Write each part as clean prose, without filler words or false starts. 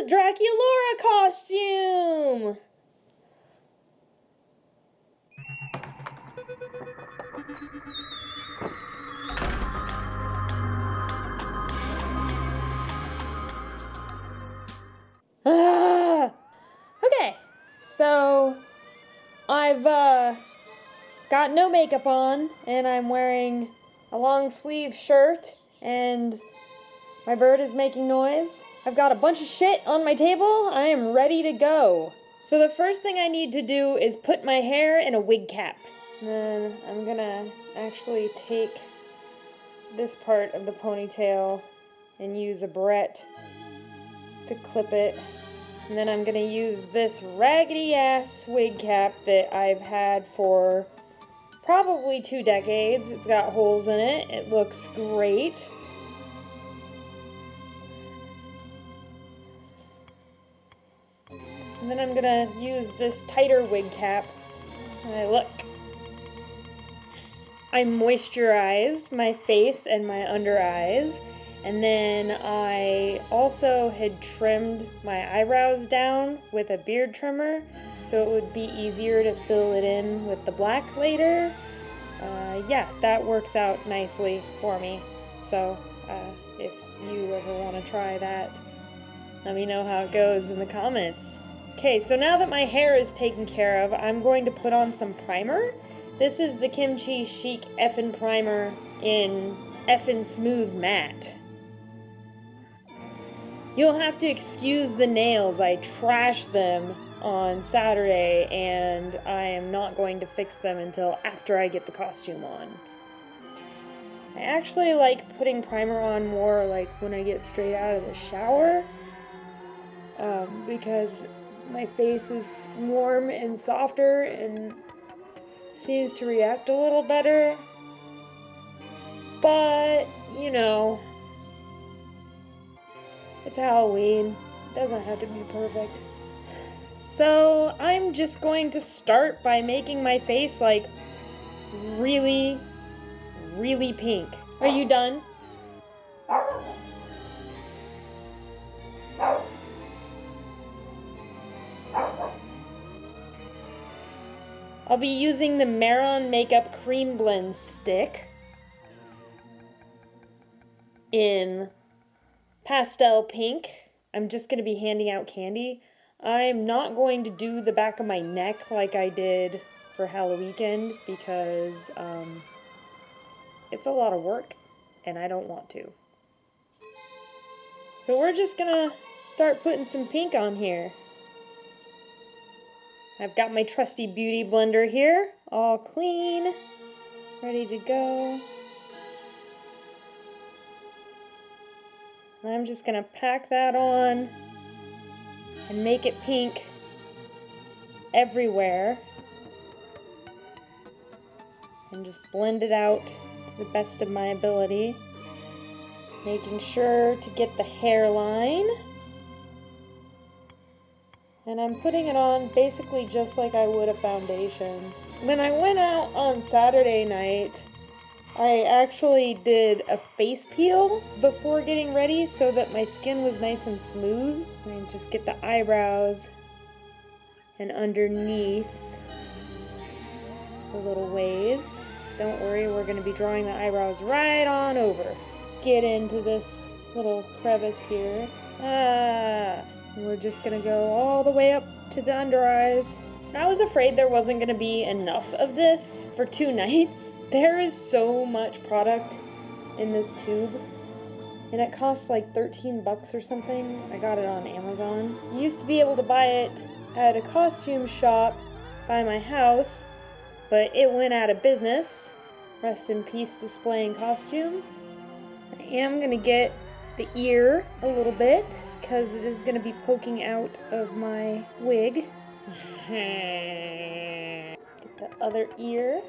the Draculaura costume! Okay, so I've got no makeup on, and I'm wearing a long sleeve shirt, and my bird is making noise. I've got a bunch of shit on my table. I am ready to go. So the first thing I need to do is put my hair in a wig cap. And then I'm gonna actually take this part of the ponytail and use a barrette to clip it. And then I'm gonna use this raggedy ass wig cap that I've had for probably 2 decades. It's got holes in it. It looks great. And then I'm gonna use this tighter wig cap. Look. I moisturized my face and my under eyes. And then I also had trimmed my eyebrows down with a beard trimmer, so it would be easier to fill it in with the black later. Yeah, that works out nicely for me. So if you ever want to try that, let me know how it goes in the comments. Okay, so now that my hair is taken care of, I'm going to put on some primer. This is the Kimchi Chic Effin' Primer in Effin' Smooth Matte. You'll have to excuse the nails. I trashed them on Saturday, and I am not going to fix them until after I get the costume on. I actually like putting primer on more like when I get straight out of the shower, because my face is warm and softer and seems to react a little better. But, you know, it's Halloween. It doesn't have to be perfect. So I'm just going to start by making my face like really, really pink. Are you done? I'll be using the Maron Makeup Cream Blend Stick in pastel pink. I'm just going to be handing out candy. I'm not going to do the back of my neck like I did for Halloween because it's a lot of work and I don't want to. So we're just going to start putting some pink on here. I've got my trusty beauty blender here, all clean, ready to go. I'm just going to pack that on and make it pink everywhere. And just blend it out to the best of my ability. Making sure to get the hairline. And I'm putting it on basically just like I would a foundation. When I went out on Saturday night, I actually did a face peel before getting ready so that my skin was nice and smooth. And just get the eyebrows and underneath the little ways. Don't worry, we're going to be drawing the eyebrows right on over. Get into this little crevice here. We're just going to go all the way up to the under eyes. I was afraid there wasn't going to be enough of this for 2 nights. There is so much product in this tube, and it costs like 13 bucks or something. I got it on Amazon. You used to be able to buy it at a costume shop by my house, but it went out of business. Rest in peace, Displaying Costume. I am going to get the ear a little bit because it is going to be poking out of my wig. Get the other ear.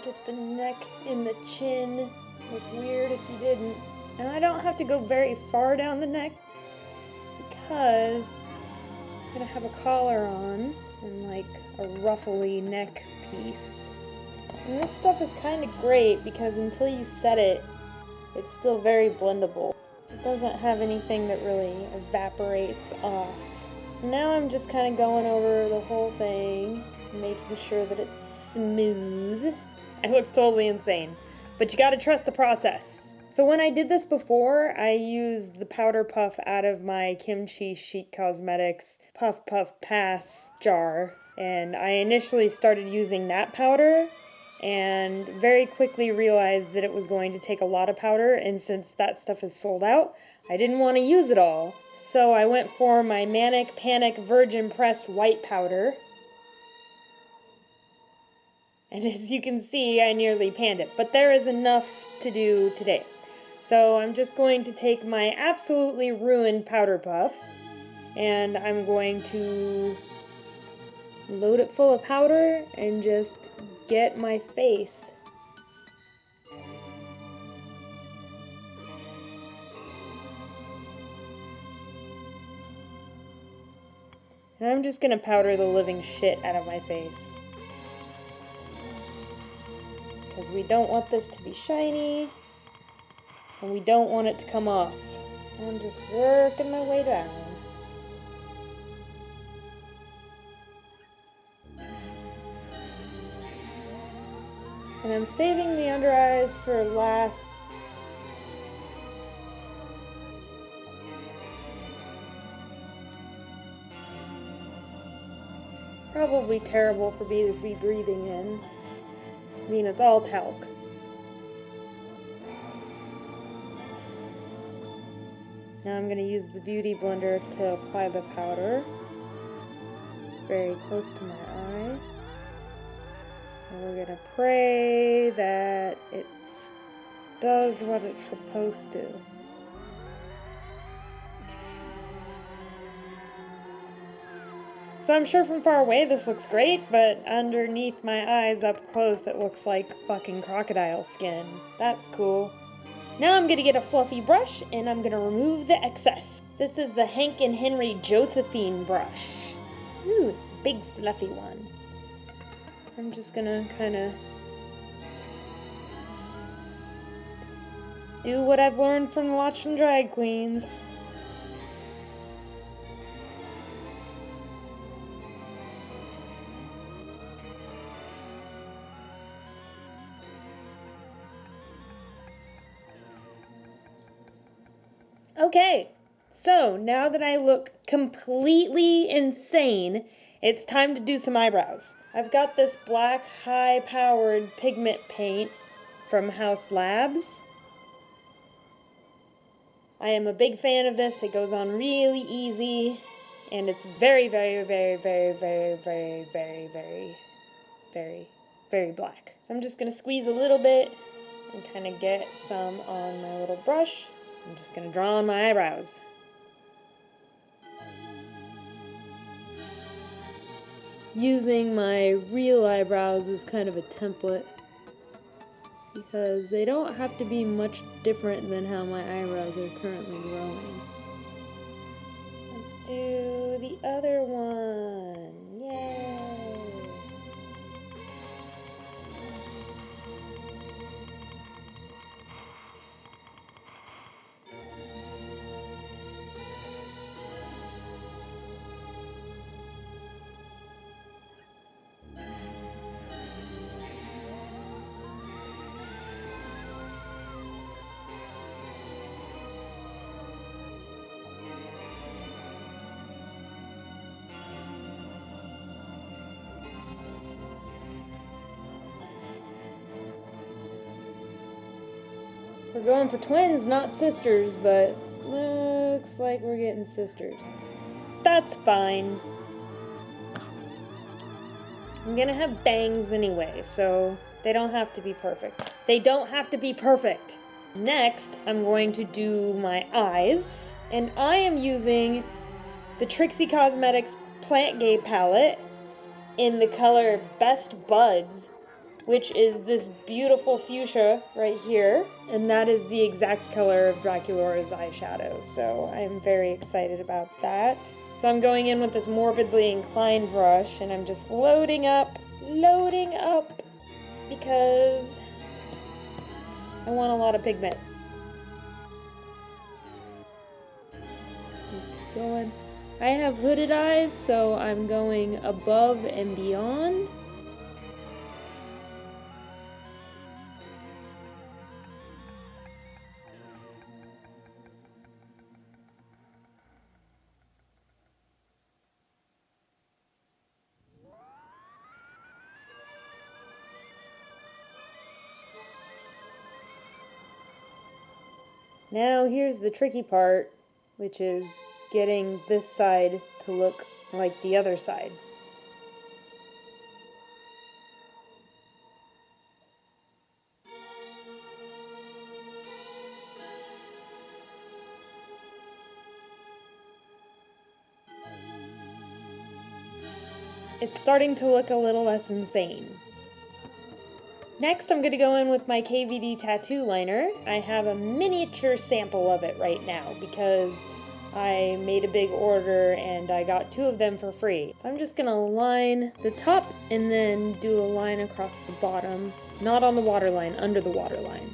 Get the neck and the chin. Look weird if you didn't. And I don't have to go very far down the neck because I'm going to have a collar on and like a ruffly neck piece. And this stuff is kind of great because until you set it, it's still very blendable. It doesn't have anything that really evaporates off. So now I'm just kind of going over the whole thing, making sure that it's smooth. I look totally insane, but you gotta trust the process. So when I did this before, I used the powder puff out of my Kimchi Chic Cosmetics Puff Puff Pass jar, and I initially started using that powder and very quickly realized that it was going to take a lot of powder, and since that stuff is sold out, I didn't want to use it all. So I went for my Manic Panic Virgin Pressed White Powder. And as you can see, I nearly panned it, but there is enough to do today. So I'm just going to take my absolutely ruined powder puff, and I'm going to load it full of powder and just get my face. And I'm just gonna powder the living shit out of my face, because we don't want this to be shiny, and we don't want it to come off. I'm just working my way down. And I'm saving the under eyes for last. Probably terrible for me to be breathing in. I mean, it's all talc. Now I'm going to use the Beauty Blender to apply the powder very close to my eye. And we're going to pray that it does what it's supposed to. So I'm sure from far away this looks great, but underneath my eyes up close it looks like fucking crocodile skin. That's cool. Now I'm gonna get a fluffy brush and I'm gonna remove the excess. This is the Hank and Henry Josephine brush. Ooh, it's a big fluffy one. I'm just gonna kinda do what I've learned from watching drag queens. Okay, so now that I look completely insane, it's time to do some eyebrows. I've got this black high-powered pigment paint from House Labs. I am a big fan of this. It goes on really easy, and it's very, very, very, very, very, very, very, very, very, very black. So I'm just gonna squeeze a little bit and kind of get some on my little brush. I'm just gonna draw on my eyebrows. Using my real eyebrows as kind of a template, because they don't have to be much different than how my eyebrows are currently growing. Let's do the other one. Yay! We're going for twins, not sisters, but looks like we're getting sisters. That's fine. I'm gonna have bangs anyway, so they don't have to be perfect. They don't have to be perfect. Next, I'm going to do my eyes, and I am using the Trixie Cosmetics Plant Gay palette in the color Best Buds, which is this beautiful fuchsia right here, and that is the exact color of Draculaura's eyeshadow, so I'm very excited about that. So I'm going in with this morbidly inclined brush, and I'm just loading up, because I want a lot of pigment. going. I have hooded eyes, so I'm going above and beyond. Now here's the tricky part, which is getting this side to look like the other side. It's starting to look a little less insane. Next, I'm going to go in with my KVD tattoo liner. I have a miniature sample of it right now because I made a big order and I got 2 of them for free. So I'm just going to line the top and then do a line across the bottom. Not on the waterline, under the waterline.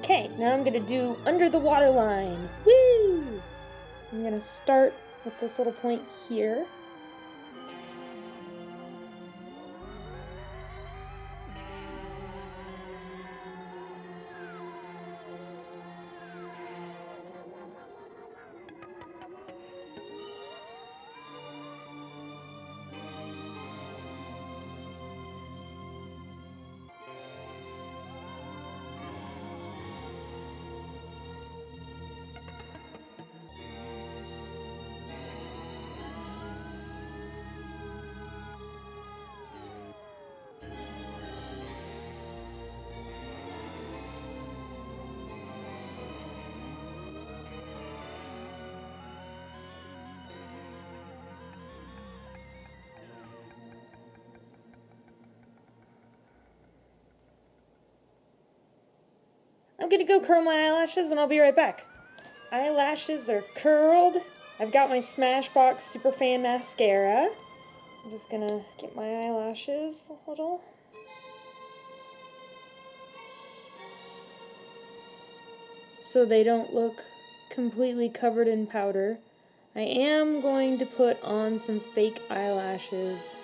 Okay, now I'm gonna do under the waterline. Woo! I'm gonna start with this little point here. I'm gonna go curl my eyelashes and I'll be right back. Eyelashes are curled. I've got my Smashbox Super Fan Mascara. I'm just gonna get my eyelashes a little. So they don't look completely covered in powder. I am going to put on some fake eyelashes.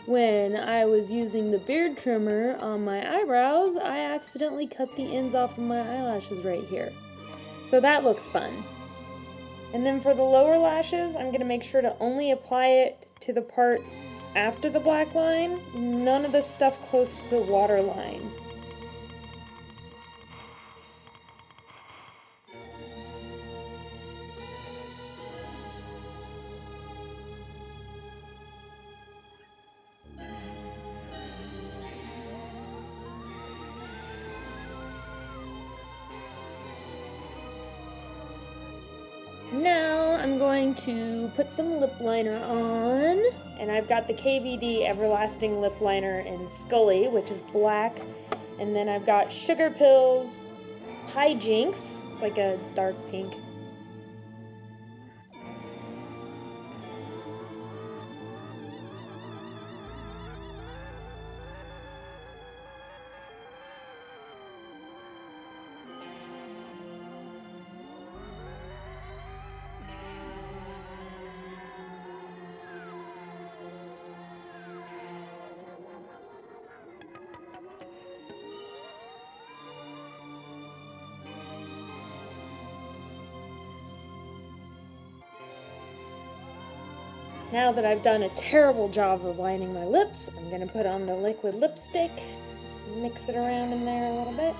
When I was using the beard trimmer on my eyebrows, I accidentally cut the ends off of my eyelashes right here. So that looks fun. And then for the lower lashes, I'm going to make sure to only apply it to the part after the black line, none of the stuff close to the water line. Now I'm going to put some lip liner on, and I've got the KVD Everlasting Lip Liner in Scully, which is black, and then I've got Sugar Pills Hijinks, it's like a dark pink. Now that I've done a terrible job of lining my lips, I'm going to put on the liquid lipstick. Just mix it around in there a little bit.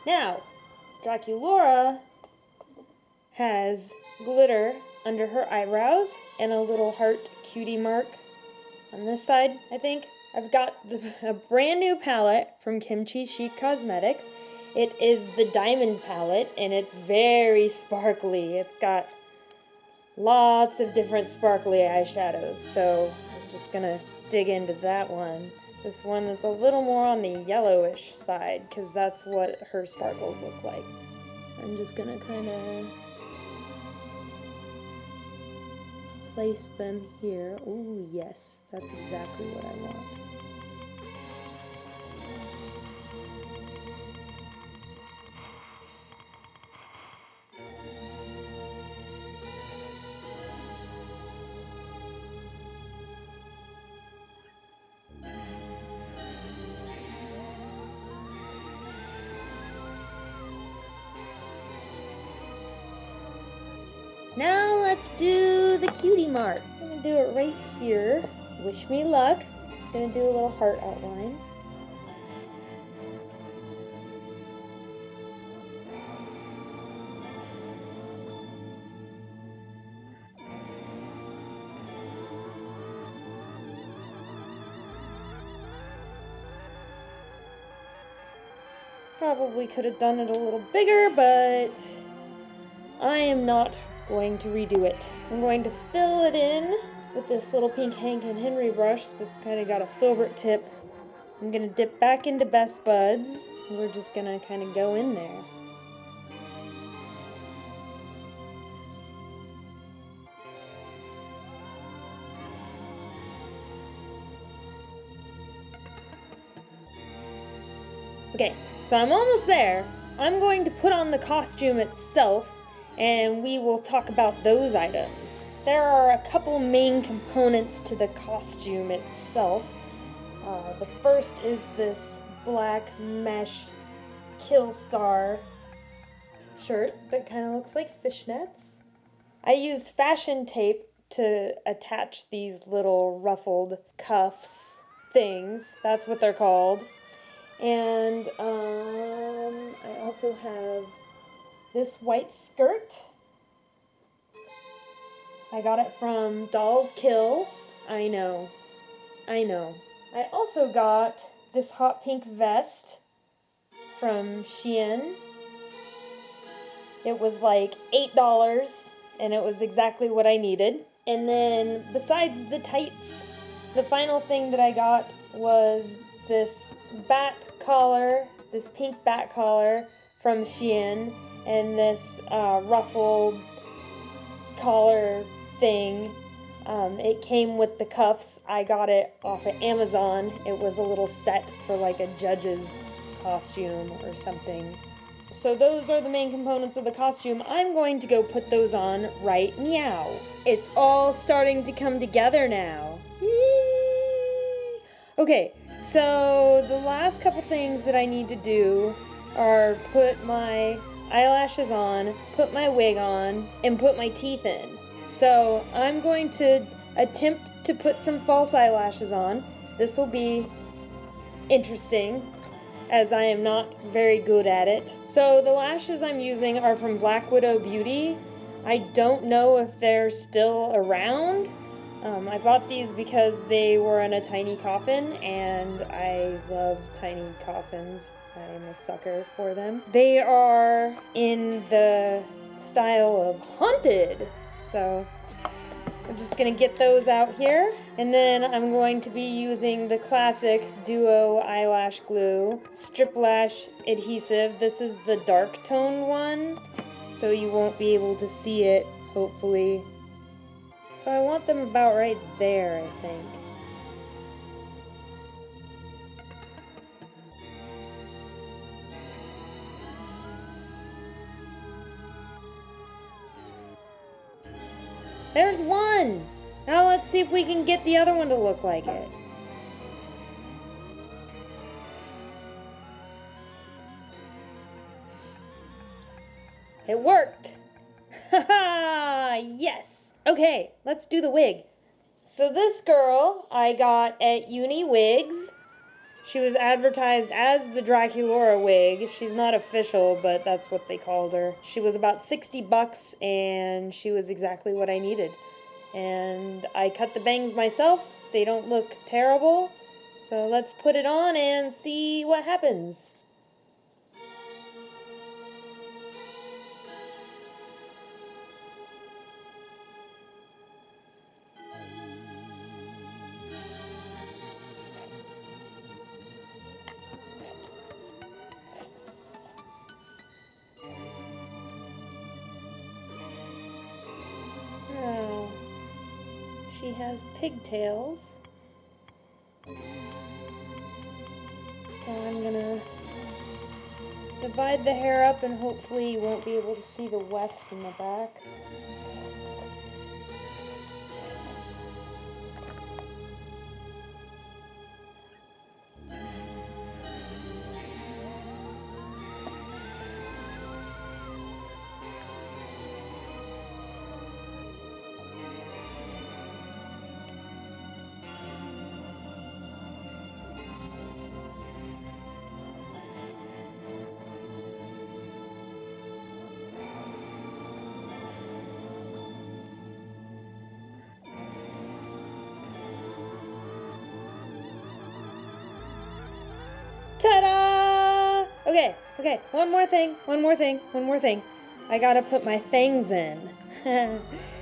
Now, Draculaura has glitter under her eyebrows and a little heart cutie mark on this side, I think. I've got a brand new palette from Kimchi Chic Cosmetics. It is the Diamond palette, and it's very sparkly. It's got lots of different sparkly eyeshadows, so I'm just gonna dig into that one. This one that's a little more on the yellowish side, because that's what her sparkles look like. I'm just gonna kind of place them here. Ooh, yes, that's exactly what I want. Now let's do the cutie mark. I'm gonna do it right here. Wish me luck. Just gonna do a little heart outline. Probably could have done it a little bigger, but I am not going to redo it. I'm going to fill it in with this little pink Hank and Henry brush that's kind of got a filbert tip. I'm going to dip back into Best Buds, and we're just going to kind of go in there. Okay, so I'm almost there. I'm going to put on the costume itself, and we will talk about those items. There are a couple main components to the costume itself. The first is this black mesh Kill Star shirt that kind of looks like fishnets. I used fashion tape to attach these little ruffled cuffs things. That's what they're called. And I also have this white skirt. I got it from Dolls Kill. I know. I also got this hot pink vest from Shein. It was like $8, and it was exactly what I needed. And then, besides the tights, the final thing that I got was this bat collar, this pink bat collar from Shein, and this ruffled collar thing. It came with the cuffs. I got it off of Amazon. It was a little set for like a judge's costume or something. So those are the main components of the costume. I'm going to go put those on right meow. It's all starting to come together now. Yee! Okay, so the last couple things that I need to do are put my eyelashes on, put my wig on, and put my teeth in. So I'm going to attempt to put some false eyelashes on. This will be interesting, as I am not very good at it. So the lashes I'm using are from Black Widow Beauty. I don't know if they're still around. I bought these because they were in a tiny coffin, and I love tiny coffins. I'm a sucker for them. They are in the style of haunted. So I'm just gonna get those out here, and then I'm going to be using the classic Duo eyelash glue, strip lash adhesive. This is the dark tone one, so you won't be able to see it, hopefully. So I want them about right there, I think. There's one! Now let's see if we can get the other one to look like it. It worked! Haha! Yes! Okay, let's do the wig. So this girl I got at Uni Wigs. She was advertised as the Draculaura wig. She's not official, but that's what they called her. She was about $60 and she was exactly what I needed. And I cut the bangs myself. They don't look terrible. So let's put it on and see what happens. Oh, she has pigtails. So I'm gonna divide the hair up and hopefully you won't be able to see the wefts in the back. Ta-da! Okay, one more thing. I gotta put my fangs in.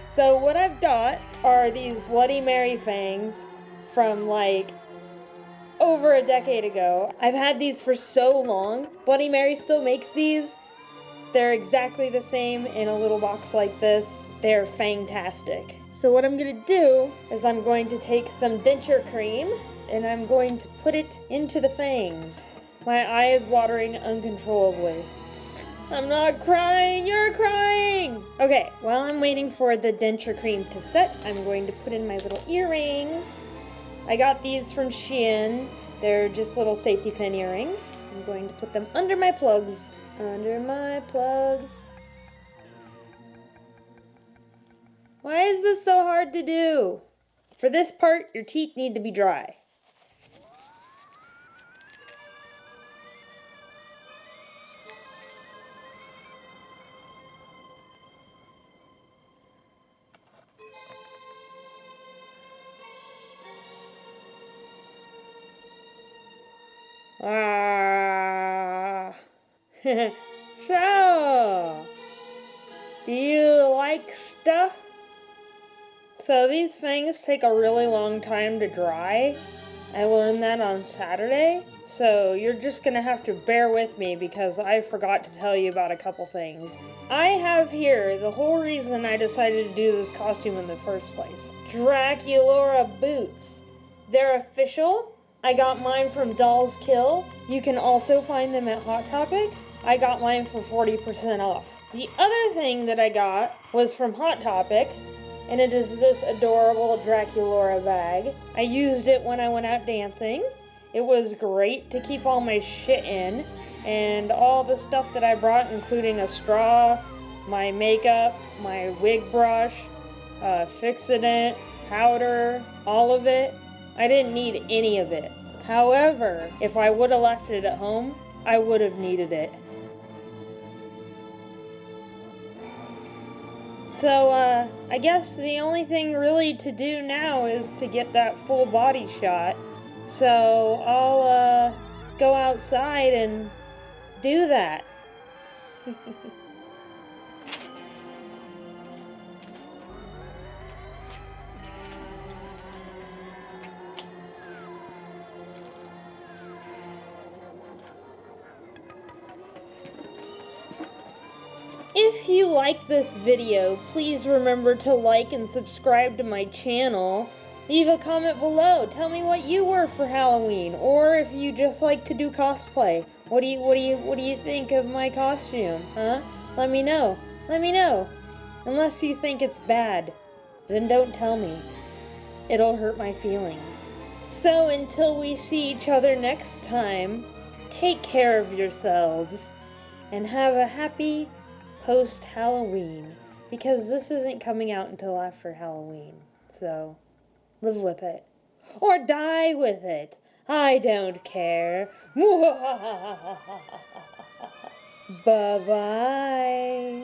So what I've got are these Bloody Mary fangs from like over a decade ago. I've had these for so long. Bloody Mary still makes these. They're exactly the same in a little box like this. They're fang-tastic. So what I'm gonna do is I'm going to take some denture cream and I'm going to put it into the fangs. My eye is watering uncontrollably. I'm not crying, you're crying! Okay, while I'm waiting for the denture cream to set, I'm going to put in my little earrings. I got these from Shein. They're just little safety pin earrings. I'm going to put them under my plugs. Under my plugs. Why is this so hard to do? For this part, your teeth need to be dry. Ah. So, do you like stuff? So these fangs take a really long time to dry. I learned that on Saturday. So you're just gonna have to bear with me because I forgot to tell you about a couple things. I have here the whole reason I decided to do this costume in the first place. Draculaura boots. They're official. I got mine from Doll's Kill. You can also find them at Hot Topic. I got mine for 40% off. The other thing that I got was from Hot Topic, and it is this adorable Draculaura bag. I used it when I went out dancing. It was great to keep all my shit in, and all the stuff that I brought, including a straw, my makeup, my wig brush, fixidant, powder, all of it. I didn't need any of it. However, if I would have left it at home, I would have needed it. So, I guess the only thing really to do now is to get that full body shot. So, I'll, go outside and do that. If you like this video, please remember to like and subscribe to my channel. Leave a comment below. Tell me what you were for Halloween, or if you just like to do cosplay. What do you think of my costume? Huh? Let me know. Let me know. Unless you think it's bad, then don't tell me. It'll hurt my feelings. So until we see each other next time, take care of yourselves and have a happy post-Halloween, because this isn't coming out until after Halloween, so live with it. Or die with it. I don't care. Bye-bye.